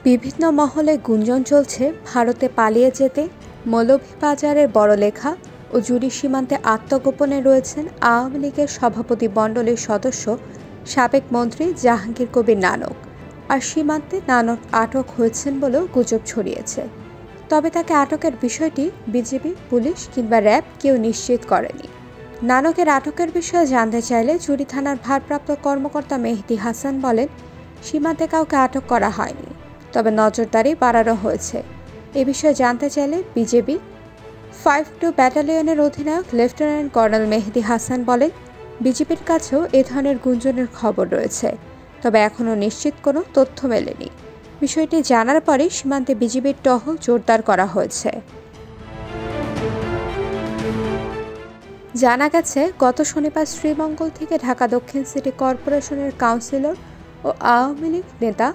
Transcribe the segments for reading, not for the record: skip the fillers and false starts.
বিভিন্ন মহলে গুঞ্জন চলছে ভারতে পালিয়ে যেতে মৌলভীবাজারের বড়লেখা ও জুড়ি সীমান্তে আত্মগোপনে রয়েছেন আওয়ামী লীগের সভাপতি মণ্ডলীর সদস্য সাবেক মন্ত্রী জাহাঙ্গীর কবির নানক। আর সীমান্তে নানক আটক হয়েছেন বলেও গুজব ছড়িয়েছে। তবে তাকে আটকের বিষয়টি বিজিবি, পুলিশ কিংবা র্যাব কেউ নিশ্চিত করেনি। নানকের আটকের বিষয়ে জানতে চাইলে জুড়ি থানার ভারপ্রাপ্ত কর্মকর্তা মেহেদী হাসান বলেন, সীমান্তে কাউকে আটক করা হয়নি, তবে নজরদারি বাড়ানো হয়েছে। এ বিষয়ে জানতে চাইলে বিজেপি 5-2 ব্যাটালিয়নের অধিনায়ক লেফটেন্যান্ট কর্নেল মেহেদী হাসান বলেন, বিজেপির কাছেও এ ধরনের গুঞ্জনের খবর রয়েছে, তবে এখনও নিশ্চিত কোনো তথ্য মেলেনি। বিষয়টি জানার পরে সীমান্তে বিজিবির টহল জোরদার করা হয়েছে। জানা গেছে, গত শনিবার শ্রীমঙ্গল থেকে ঢাকা দক্ষিণ সিটি কর্পোরেশনের কাউন্সিলর ও আওয়ামী লীগ নেতা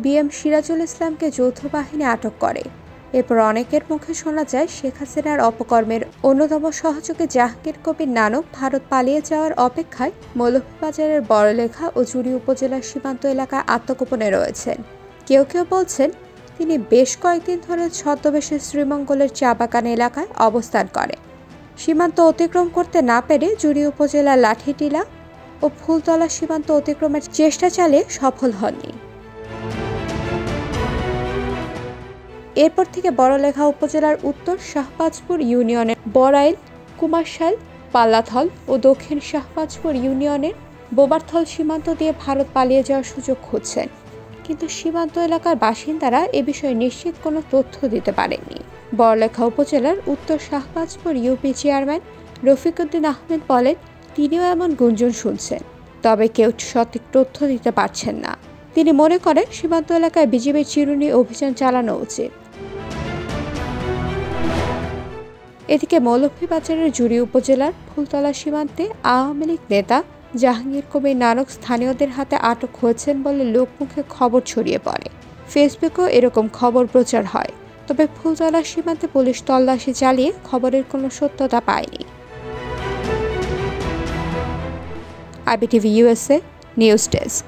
BM সিরাজুল ইসলামকে যৌথ বাহিনী আটক করে। এরপর অনেকের মুখে শোনা যায়, শেখ হাসিনার অপকর্মের অন্যতম সহযোগী জাহাঙ্গীর কবির নানক ভারত পালিয়ে যাওয়ার অপেক্ষায় মৌলভীবাজারের বড়লেখা ও জুড়ি উপজেলার সীমান্ত এলাকায় আত্মগোপনে রয়েছেন। কেউ কেউ বলছেন, তিনি বেশ কয়েকদিন ধরে ছদ্মবেশে শ্রীমঙ্গলের চা বাগান এলাকায় অবস্থান করেন। সীমান্ত অতিক্রম করতে না পেরে জুড়ি উপজেলার লাঠিটিলা ও ফুলতলা সীমান্ত অতিক্রমের চেষ্টা চালিয়ে সফল হননি। এরপর থেকে বড়লেখা উপজেলার উত্তর শাহবাজপুর ইউনিয়নের বড়াইল, কুমারশাল, পাল্লাথল ও দক্ষিণ শাহবাজপুর ইউনিয়নের বোবারথল সীমান্ত দিয়ে ভারত পালিয়ে যাওয়ার সুযোগ খুঁজছেন, কিন্তু সীমান্ত এলাকার বাসিন্দারা এ বিষয়ে নিশ্চিত কোনো তথ্য দিতে পারেননি। বড়লেখা উপজেলার উত্তর শাহবাজপুর ইউপি চেয়ারম্যান রফিকুদ্দিন আহমেদ বলেন, তিনিও এমন গুঞ্জন শুনছেন, তবে কেউ সঠিক তথ্য দিতে পারছেন না। তিনি মনে করেন, সীমান্ত এলাকায় বিজিবির চিরুনি অভিযান চালানো উচিত। এদিকে মৌলভীবাজারের জুড়ি উপজেলার ফুলতলা সীমান্তে আওয়ামী লীগ নেতা জাহাঙ্গীর কবির নানক স্থানীয়দের হাতে আটক হয়েছেন বলে লোকমুখে খবর ছড়িয়ে পড়ে। ফেসবুকেও এরকম খবর প্রচার হয়, তবে ফুলতলা সীমান্তে পুলিশ তল্লাশি চালিয়ে খবরের কোনো সত্যতা পায়নি। IBTV USA news desk.